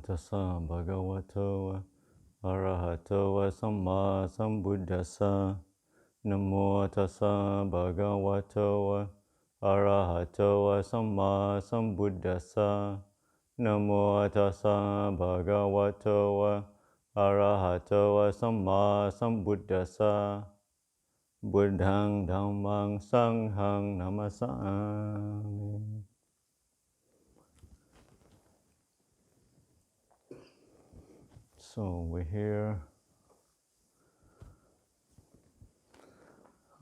tassa bhagavato arahato samma sambuddhassa. Namo tassa bhagavato arahato samma sambuddhassa. Namo tassa bhagavato arahato samma sambuddhassa. Buddhang dhammang sanghang namasami. So we're here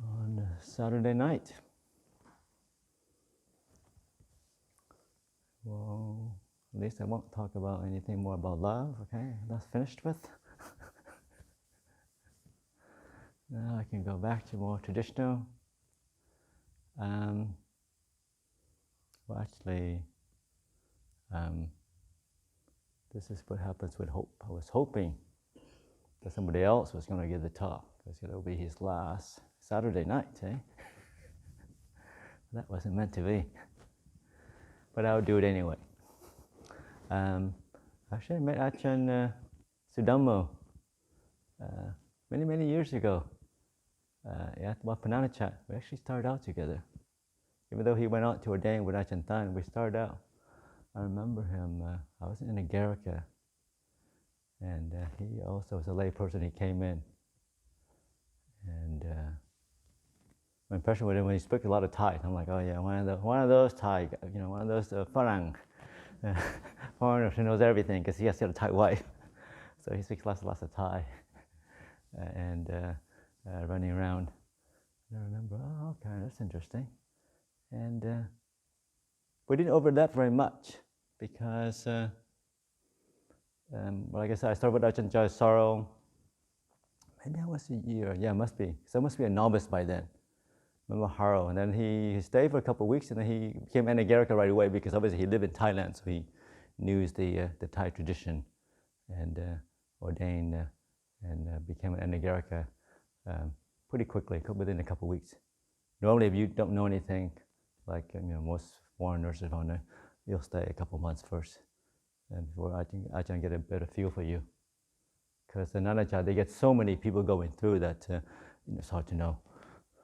on Saturday night. Well, at least I won't talk about anything more about love, okay? That's finished with. Now I can go back to more traditional. This is what happens with hope. I was hoping that somebody else was going to give the talk, because it'll be his last Saturday night, eh? That wasn't meant to be. But I'll do it anyway. Actually, I met Ajahn Sudhummo many years ago at Wapananachat. We actually started out together. Even though he went out to ordain with Ajahn Tan, we started out. I remember him, I was in Agarika, and he also was a lay person. He came in, and my impression with him, when he spoke a lot of Thai, I'm like, oh yeah, one of those Thai, one of those Farang, foreigners who knows everything, because he has got a Thai wife, so he speaks lots of Thai, and running around. And I remember, oh okay, that's interesting, and we didn't overlap very much, because like I said, I started with Ajahn Jai Sorrow. Maybe I was a year, yeah, must be. So I must be a novice by then. Remember Haro, and then he stayed for a couple of weeks, and then he became Anagarika right away, because obviously he lived in Thailand, so he knew the Thai tradition, and ordained and became an Anagarika pretty quickly, within a couple of weeks. Normally, if you don't know anything, like most foreigners, you'll stay a couple months first, and before I can get a better feel for you. Because in Nanacha, they get so many people going through that it's hard to know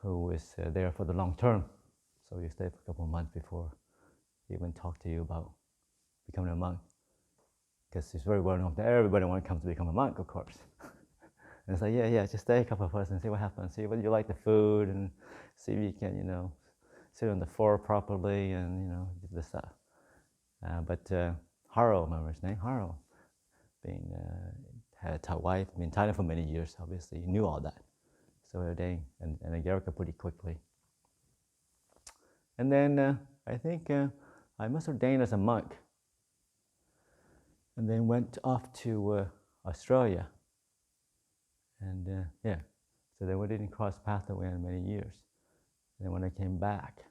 who is there for the long term. So you stay for a couple months before he even talk to you about becoming a monk. Because it's very well known that everybody wants to come to become a monk, of course. And it's like, yeah, just stay a couple of months and see what happens. See whether you like the food, and see if you can, sit on the floor properly, and do this stuff. But Haro, remember his name? Haro, had a Thai wife, been in Thailand for many years, obviously, he knew all that. So we ordained and Agarika pretty quickly. And then I think I must ordain as a monk, and then went off to Australia. And so then we didn't cross paths that way in many years. And then when I came back,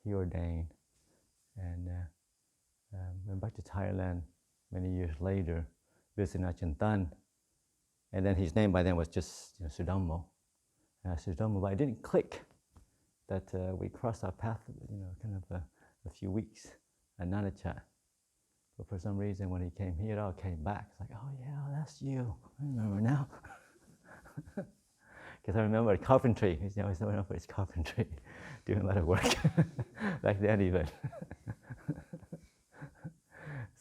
he ordained, and went back to Thailand many years later, visiting Ajahn Tan. And then his name by then was just Sudhummo. Sudhummo, but it didn't click that we crossed our path, kind of a few weeks at Nanachat. But for some reason, when he came here, it all came back. It's like, oh yeah, that's you. I remember now. Because I remember carpentry. He's always known for his carpentry, doing a lot of work back then even.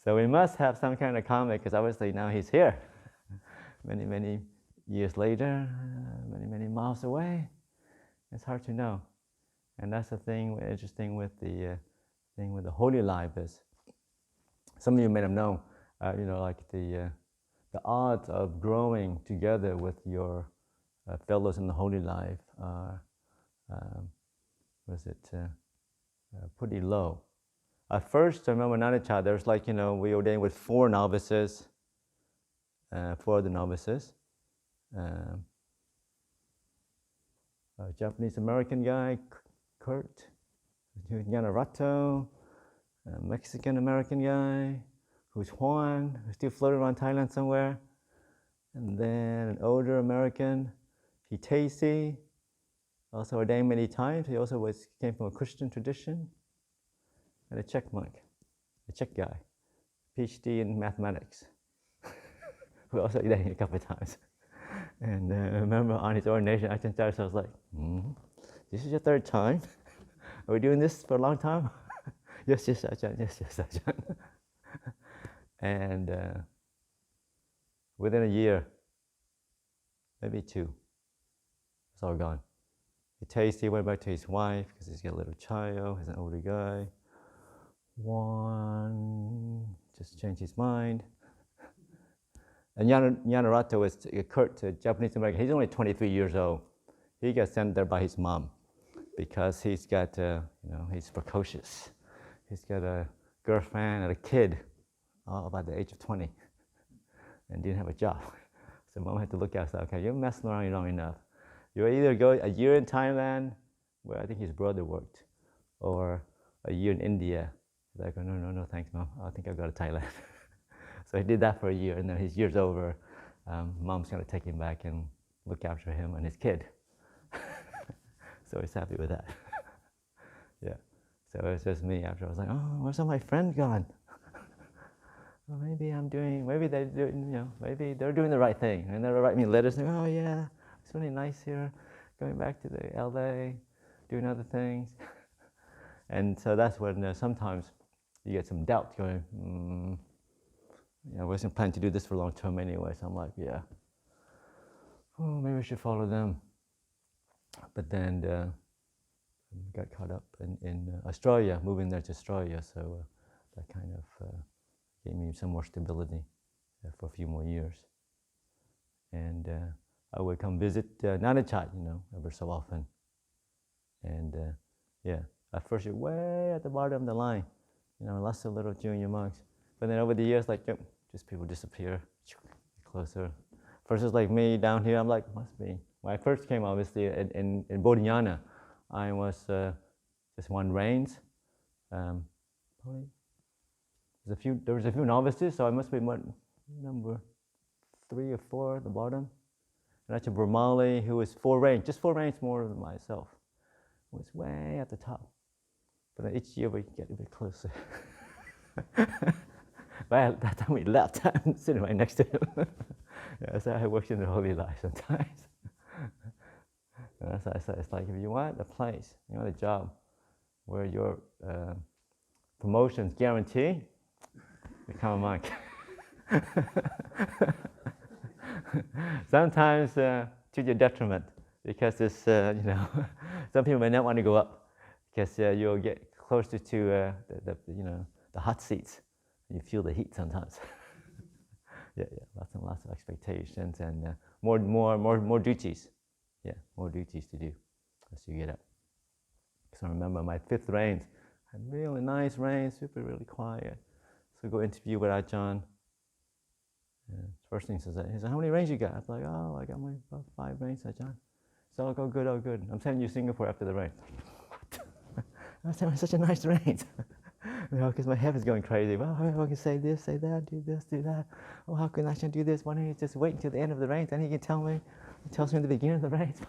So we must have some kind of comic, because obviously now he's here, many years later, many miles away. It's hard to know, and that's the thing interesting with the thing with the holy life is. Some of you may have known, like the odds of growing together with your fellows in the holy life are, pretty low. At first, I remember Nanacha, there's we ordained with 4 novices, 4 of the novices. A Japanese-American guy, Kurt, Yanarato, a Mexican-American guy, who's Juan, who's still floating around Thailand somewhere, and then an older American, Hitasi, also ordained many times. He also came from a Christian tradition, and a Czech monk, a Czech guy. PhD in mathematics. We also did it a couple of times. And I remember on his ordination, Ajahn Chai, so I was like, this is your third time? Are we doing this for a long time? Yes, Ajahn, yes, Ajahn. And within a year, maybe 2, it's all gone. He went back to his wife because he's got a little child, he's an older guy. One just changed his mind. And Yanarato was a Kurt, Japanese American. He's only 23 years old. He got sent there by his mom because he's got, he's precocious. He's got a girlfriend and a kid all about the age of 20 and didn't have a job. So mom had to look out, okay, you're messing around long enough. You either go a year in Thailand, where I think his brother worked, or a year in India. He's like, oh, no, thanks, Mom. I think I'll go to Thailand. So he did that for a year, and then his year's over. Mom's going to take him back and look after him and his kid. So he's happy with that. Yeah. So it's just me after. I was like, oh, where's all my friends gone? Well, maybe they're doing, maybe they're doing the right thing. And they'll write me letters saying, oh yeah, it's really nice here, going back to the LA, doing other things. And so that's when sometimes you get some doubt going, I wasn't planning to do this for long term anyway, so I'm like, yeah, maybe I should follow them. But then got caught up in Australia, moving there to Australia, so that kind of gave me some more stability for a few more years. And I would come visit Nanachat, ever so often. And at first you're way at the bottom of the line, lots of little junior monks. But then over the years, just people disappear, closer. First it's like me down here, I'm like, must be. When I first came, obviously, in Bodhinyana, I was just one reins. Probably there was a few novices, so I must be number 3 or 4 at the bottom. And Ajahn Brahmali, who was 4 reins, just 4 reins more than myself, was way at the top. But then each year we get a bit closer. But that time we left, I'm sitting right next to him. So I worked in the holy life sometimes. And that's why I said, it's like, if you want a place, you want a job where your promotion's guaranteed, become a monk. Sometimes to your detriment, because it's, some people may not want to go up, because you'll get closer to the hot seats. You feel the heat sometimes. Yeah, lots and lots of expectations and more duties. Yeah, more duties to do as you get up. So I remember my 5th reins, had really nice reins, really quiet. So go interview with Ajahn. First thing he says, how many reins you got? I was like, I got my about 5 reins, Ajahn. So I'll go good, good. I'm sending you to Singapore after the reins. What? I was having such a nice reins. Because my head is going crazy. Well, I can say this, say that, do this, do that. Oh, how can Ajahn do this? Why don't you just wait until the end of the reins, then he can tell me. He tells me at the beginning of the reins.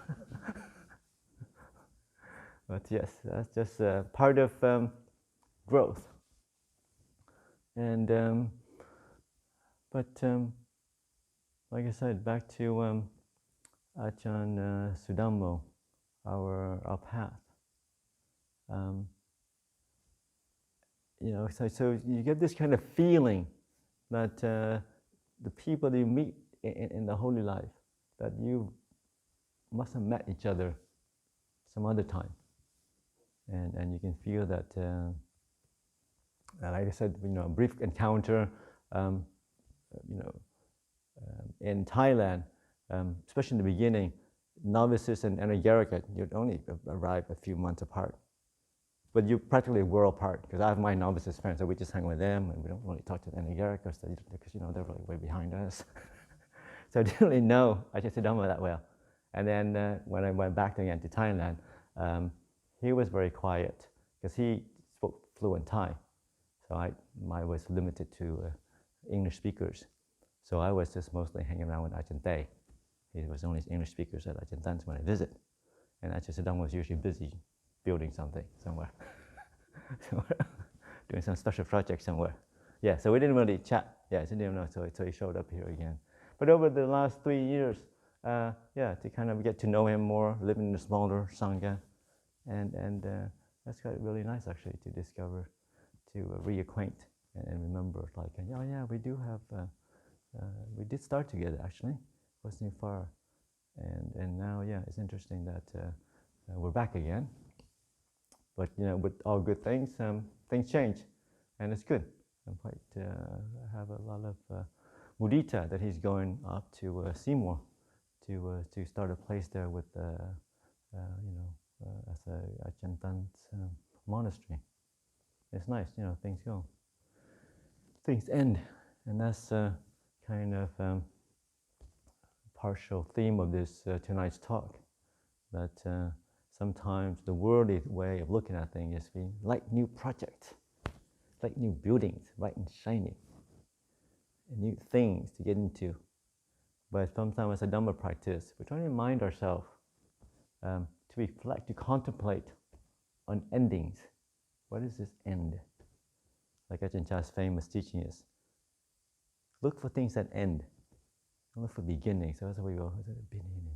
But yes, that's just part of growth. And like I said, back to Ajahn Sudhummo, our path. So you get this kind of feeling that the people that you meet in the holy life, that you must have met each other some other time. And you can feel that, like I said, a brief encounter, in Thailand, especially in the beginning, novices and Anagarika, you'd only arrive a few months apart. But you're practically a world apart, because I have my novices friends, so we just hang with them, and we don't really talk to the Anagarikas, because they're really way behind us. So I didn't really know Ajahn Sudhummo that well. And then when I went back again to Thailand, he was very quiet, because he spoke fluent Thai. So I was limited to English speakers. So I was just mostly hanging around with Ajahn Thay. He was only English speakers at Ajahn Than's when I visit. And Ajahn Sudhummo was usually busy building something somewhere, doing some special project somewhere. Yeah, so we didn't really chat. Yeah, so didn't know. So he showed up here again. But over the last 3 years, yeah, to kind of get to know him more, living in a smaller sangha, and that's quite really nice actually to discover, to reacquaint and remember, like, oh yeah, we do have, we did start together actually, wasn't far, and now, yeah, it's interesting that we're back again. But with all good things, things change, and it's good. I'm quite have a lot of mudita that he's going up to Seymour to start a place there with as a Ajahn monastery. It's nice, things go, things end, and that's kind of partial theme of this tonight's talk. That sometimes the worldly way of looking at things is we like new projects, like new buildings, bright and shiny, and new things to get into. But sometimes as a Dhamma practice, we're trying to remind ourselves to reflect, to contemplate on endings. What is this end? Like Ajahn Chah's famous teaching is, look for things that end, don't look for beginnings. So that's where we go, is it a beginning,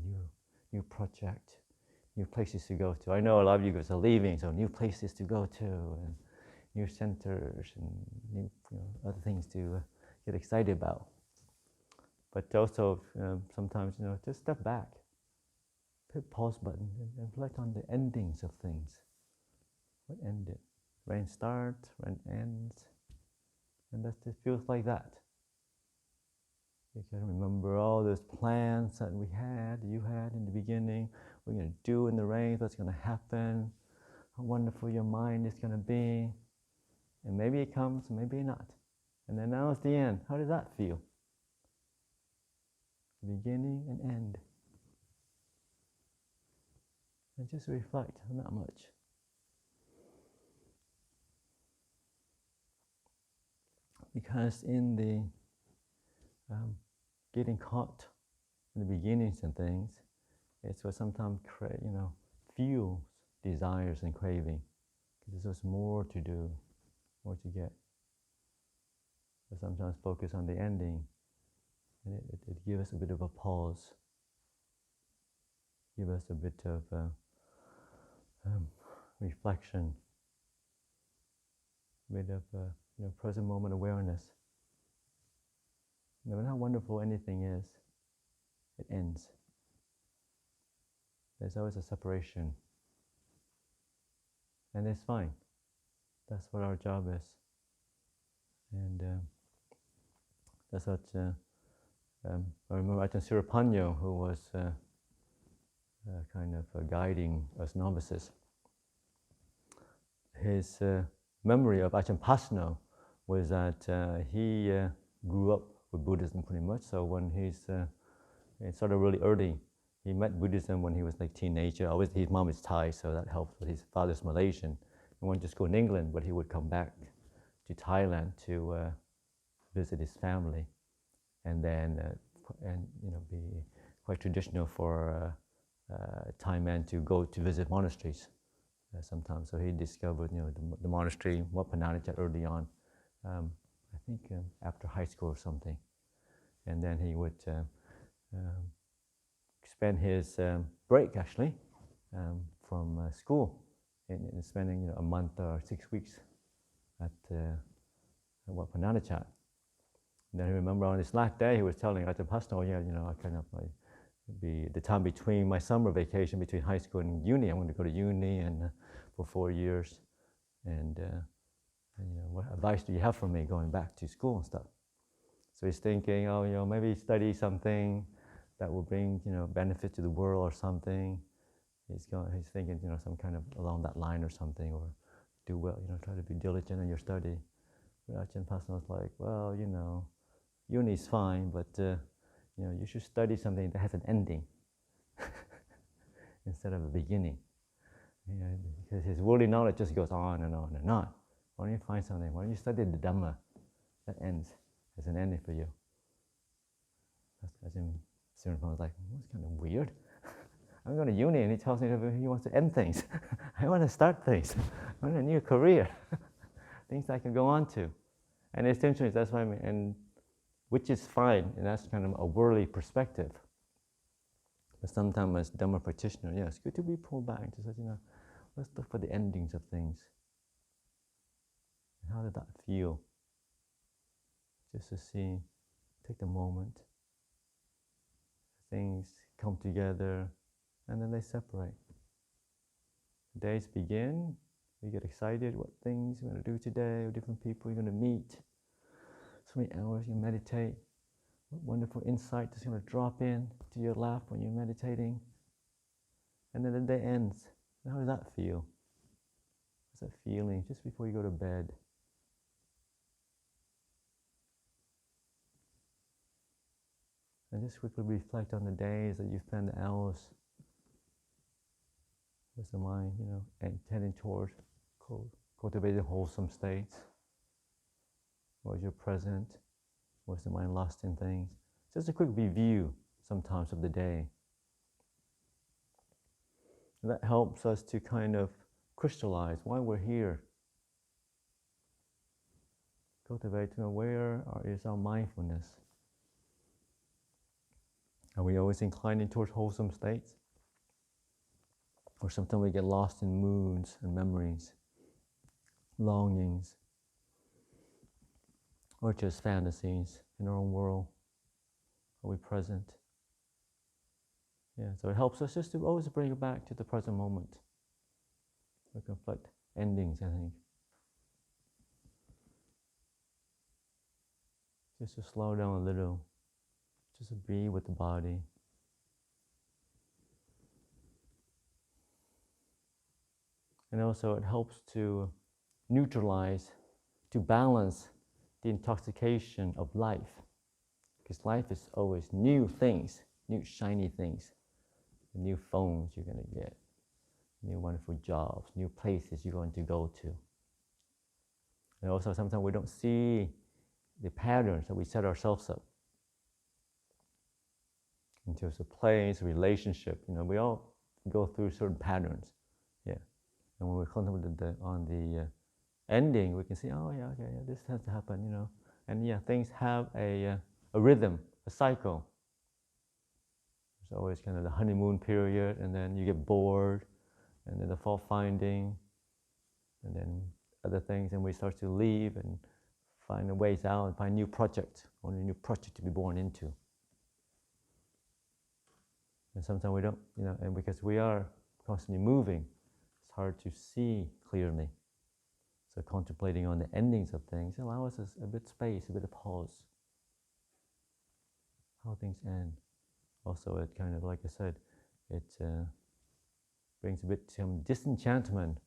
a new project, new places to go to. I know a lot of you guys are leaving, so new places to go to, and new centers, and new other things to get excited about. But also sometimes, just step back, hit pause button, and reflect on the endings of things. What ended? Rain starts, rain ends, and that just feels like that. You can remember all those plans that you had in the beginning, what you're going to do in the rain, what's going to happen, how wonderful your mind is going to be. And maybe it comes, maybe not. And then now it's the end. How does that feel? Beginning and end. And just reflect on that much. Because in the getting caught in the beginnings and things, it's what sometimes fuels desires and craving. Because there's just more to do, more to get. But sometimes focus on the ending, and it gives us a bit of a pause, give us a bit of reflection, a bit of present moment awareness. No matter how wonderful anything is, it ends. There's always a separation. And it's fine. That's what our job is. And that's what I remember Ajahn Surapanyo, who was kind of guiding us novices. His memory of Ajahn Pasno was that he grew up with Buddhism pretty much. So when it started really early. He met Buddhism when he was like teenager. Obviously his mom is Thai, so that helped. But his father's Malaysian. He went to school in England, but he would come back to Thailand to visit his family, and then be quite traditional for Thai men to go to visit monasteries sometimes. So he discovered the monastery, Wat Pananachat, early on. I think after high school or something, and then he would spend his break actually from school in spending a month or 6 weeks at Wat Pananachat. And then I remember on his last day he was telling Ajahn Pasno, I kind of be the time between my summer vacation between high school and uni. I'm going to go to uni and for 4 years, and what advice do you have for me going back to school and stuff? So he's thinking, maybe study something that will bring benefit to the world or something. He's thinking some kind of along that line or something, or do well, try to be diligent in your study. But Ajahn Pasno was like, well, uni's fine, but you should study something that has an ending instead of a beginning. Because his worldly knowledge just goes on and on and on. Why don't you find something? Why don't you study the Dhamma that ends as an ending for you? Ajahn Surapanyo was like, that's kind of weird. I'm going to uni and he tells me he wants to end things. I want to start things. I want a new career, things I can go on to. And essentially, that's what I mean, and which is fine, and that's kind of a worldly perspective. But sometimes as Dhamma practitioner, yeah, it's good to be pulled back to say, let's look for the endings of things. And how did that feel? Just to see, take the moment, things come together, and then they separate. Days begin, we get excited, what things we're going to do today, with different people you're going to meet. So many hours you meditate, what wonderful insight is going to drop in to your lap when you're meditating. And then the day ends. And how does that feel? What's that feeling just before you go to bed? And just quickly reflect on the days that you spend, the hours. Where's the mind, and tending towards cultivating wholesome states? Where's your present? Where's the mind lost in things? Just a quick review sometimes of the day. And that helps us to kind of crystallize why we're here. Cultivate, where is our mindfulness? Are we always inclining towards wholesome states? Or sometimes we get lost in moods and memories, longings, or just fantasies in our own world? Are we present? Yeah, so it helps us just to always bring it back to the present moment. We conflict endings, I think. Just to slow down a little, just to be with the body. And also it helps to neutralize, to balance the intoxication of life. Because life is always new things, new shiny things, new phones you're going to get, new wonderful jobs, new places you're going to go to. And also sometimes we don't see the patterns that we set ourselves up. In terms of place, relationship, we all go through certain patterns. Yeah. And when we contemplate on the ending, we can see, this has to happen, And things have a rhythm, a cycle. There's always kind of the honeymoon period, and then you get bored, and then the fault finding, and then other things, and we start to leave and find a ways out and find new projects, only a new project to be born into. And sometimes we don't, and because we are constantly moving, it's hard to see clearly. So contemplating on the endings of things allows us a bit of space, a bit of pause. How things end. Also, it kind of, like I said, it brings a bit some disenchantment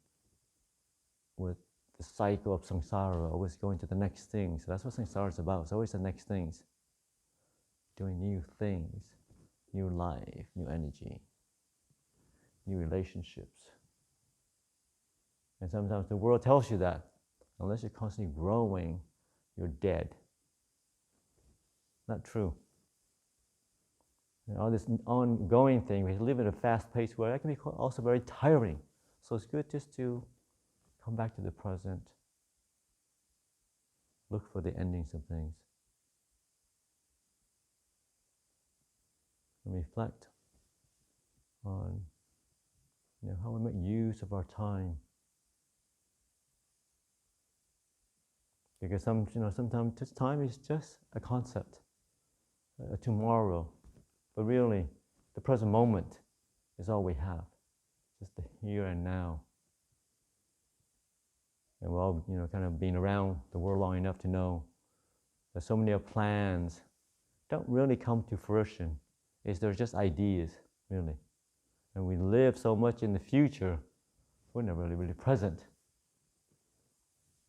with the cycle of samsara, always going to the next thing. So that's what samsara is about. It's always the next things. Doing new things, new life, new energy, new relationships. And sometimes the world tells you that unless you're constantly growing, you're dead. Not true. All this ongoing thing, we live in a fast pace where that can be also very tiring. So it's good just to come back to the present, look for the endings of things, and reflect on how we make use of our time. Because sometimes this time is just a concept, a tomorrow. But really, the present moment is all we have, just the here and now. And we're all, kind of been around the world long enough to know that so many of plans don't really come to fruition. They're just ideas, really. And we live so much in the future, we're never really present.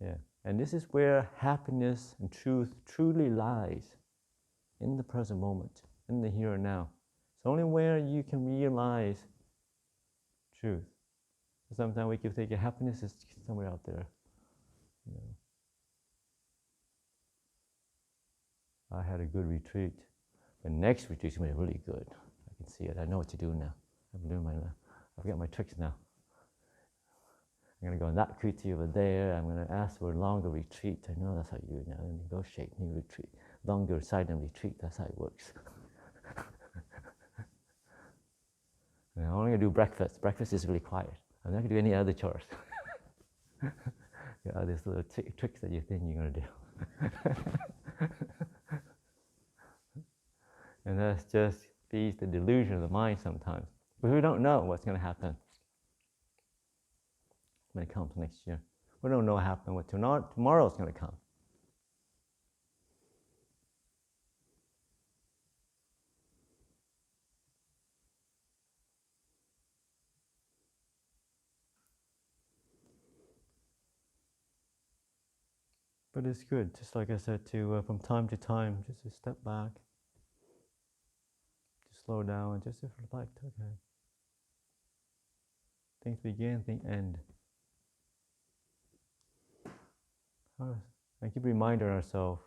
Yeah. And this is where happiness and truth truly lies, in the present moment, in the here and now. It's only where you can realize truth. Sometimes we keep thinking happiness is somewhere out there. I had a good retreat. The next retreat is going to be really good. I can see it. I know what to do now. I've learned I've got my tricks now. I'm going to go that kuti over there. I'm going to ask for a longer retreat. I know that's how you now negotiate new retreat. Longer silent retreat, that's how it works. And I'm only going to do breakfast. Breakfast is really quiet. I'm not going to do any other chores. There are these little tricks that you think you're going to do. And that's just feeds the delusion of the mind sometimes. Because we don't know what's going to happen when it comes next year. We don't know what happened, what tomorrow's going to come. But it's good, just like I said, to from time to time, just to step back, to slow down, and just to reflect. Okay, things begin, things end. I keep reminding ourselves,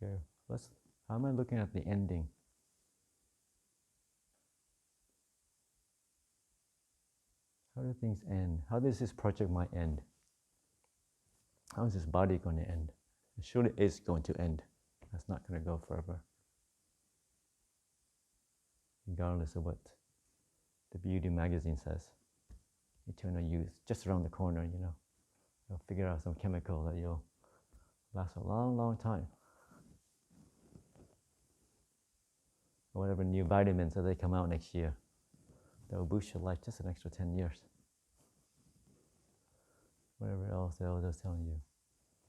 okay, how am I looking at the ending? How do things end? How does this project might end? How is this body going to end? Surely it is going to end. That's not going to go forever. Regardless of what the beauty magazine says. Eternal youth, just around the corner, you know. You'll figure out some chemical that you'll last a long, long time. Or whatever new vitamins that they come out next year, that will boost your life just an extra 10 years. Whatever else they're just telling you.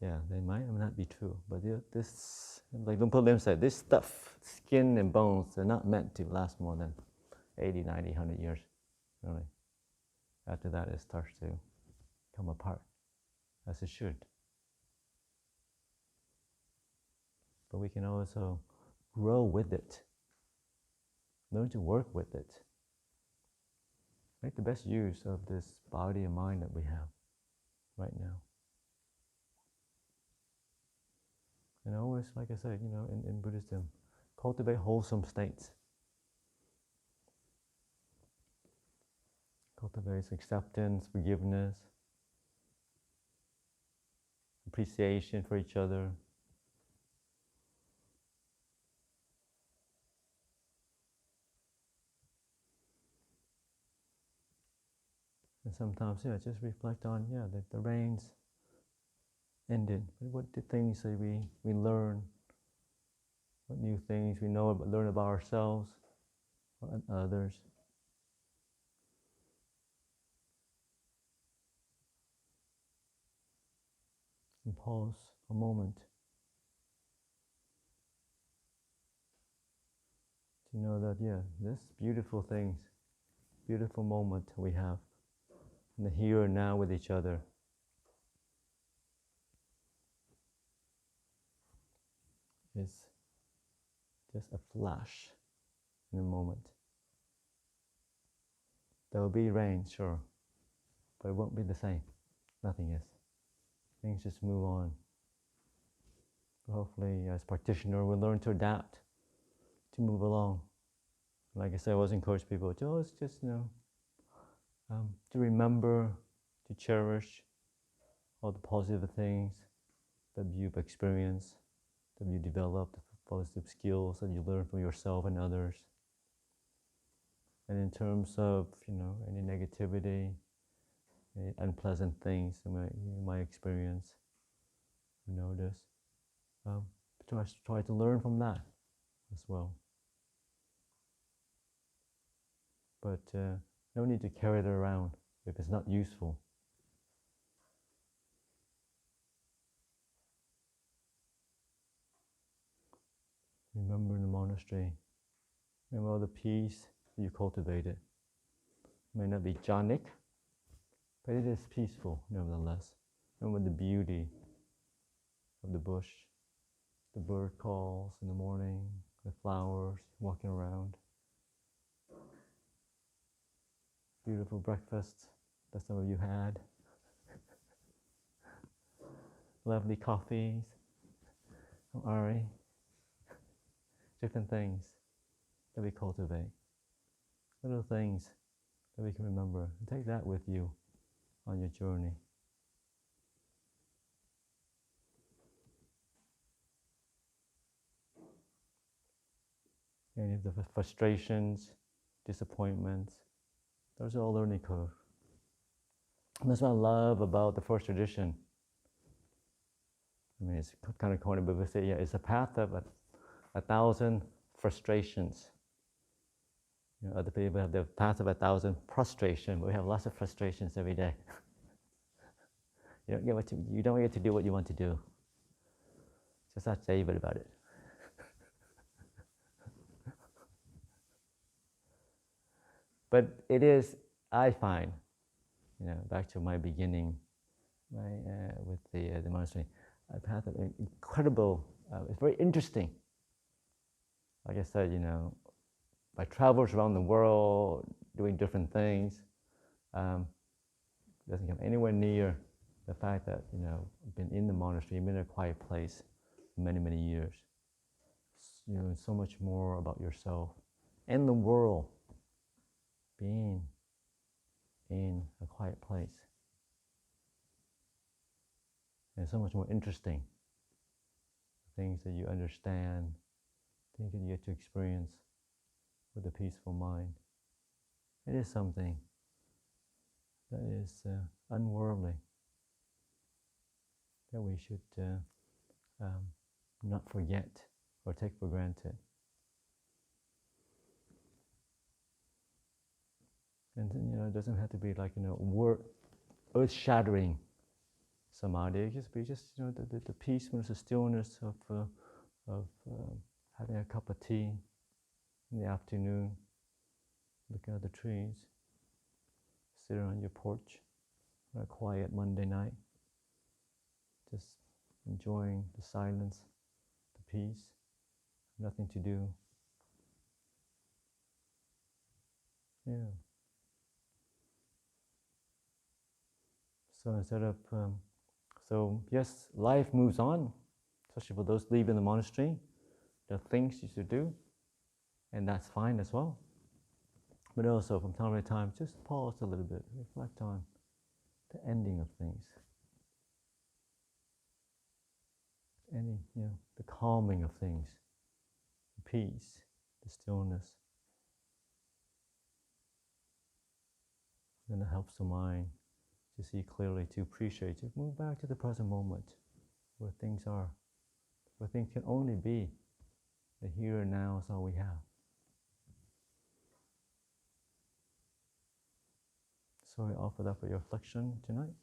Yeah, they might or not be true, but this, like Lumpur Lim said, this stuff, skin and bones, they're not meant to last more than 80, 90, 100 years, really. After that, it starts to come apart, as it should. But we can also grow with it, learn to work with it, make the best use of this body and mind that we have right now. And always, like I said, you know, in Buddhism, cultivate wholesome states. Cultivates acceptance, forgiveness, appreciation for each other. And sometimes, yeah, just reflect on, yeah, the rains ended. What the things that we learn, what new things we learn about ourselves and others. And pause a moment to know that, yeah, this beautiful things, beautiful moment we have in the here and now with each other. Is just a flash in a moment. There will be rain, sure, but it won't be the same. Nothing is. Things just move on. Hopefully, as practitioner, we'll learn to adapt, to move along. Like I said, I always encourage people to always just, to remember, to cherish all the positive things that you've experienced, that you developed, the positive skills that you learn from yourself and others. And in terms of, any negativity, any unpleasant things in my experience, notice, try to learn from that as well. But no need to carry it around if it's not useful. Remember in the monastery, remember all the peace that you cultivated. It may not be jhanic, but it is peaceful nevertheless. Remember the beauty of the bush, the bird calls in the morning, the flowers walking around. Beautiful breakfast that some of you had. Lovely coffees from Ari. Different things that we cultivate. Little things that we can remember. And take that with you on your journey. any of the frustrations, disappointments, those are all learning curve. And that's what I love about the first tradition. I mean, it's kind of corny, but we say, yeah, it's a path of 1,000 frustrations. You know, other people have the path of 1,000 prostration, but we have lots of frustrations every day. You don't get to do what you want to do. Just ask David about it. But it is, I find, back to my beginning with the monastery, a path of incredible, it's very interesting. Like I said, my travels around the world, doing different things, doesn't come anywhere near the fact that, I've been in the monastery, been in a quiet place for many, many years. So much more about yourself and the world being in a quiet place. And so much more interesting. Things that you understand, things that you get to experience with a peaceful mind. It is something that is unworldly, that we should not forget or take for granted. And it doesn't have to be like earth-shattering samadhi. It just be the peacefulness, the stillness of having a cup of tea in the afternoon, looking at the trees, sitting on your porch on a quiet Monday night, just enjoying the silence, the peace, nothing to do. Yeah. So instead of, yes, life moves on, especially for those leaving the monastery. There are things you should do, and that's fine as well. But also, from time to time, just pause a little bit, reflect on the ending of things. The calming of things, the peace, the stillness. Then it helps the mind to see clearly, to appreciate, to move back to the present moment, where things are, where things can only be. The here and now is all we have. So I offer that for your reflection tonight.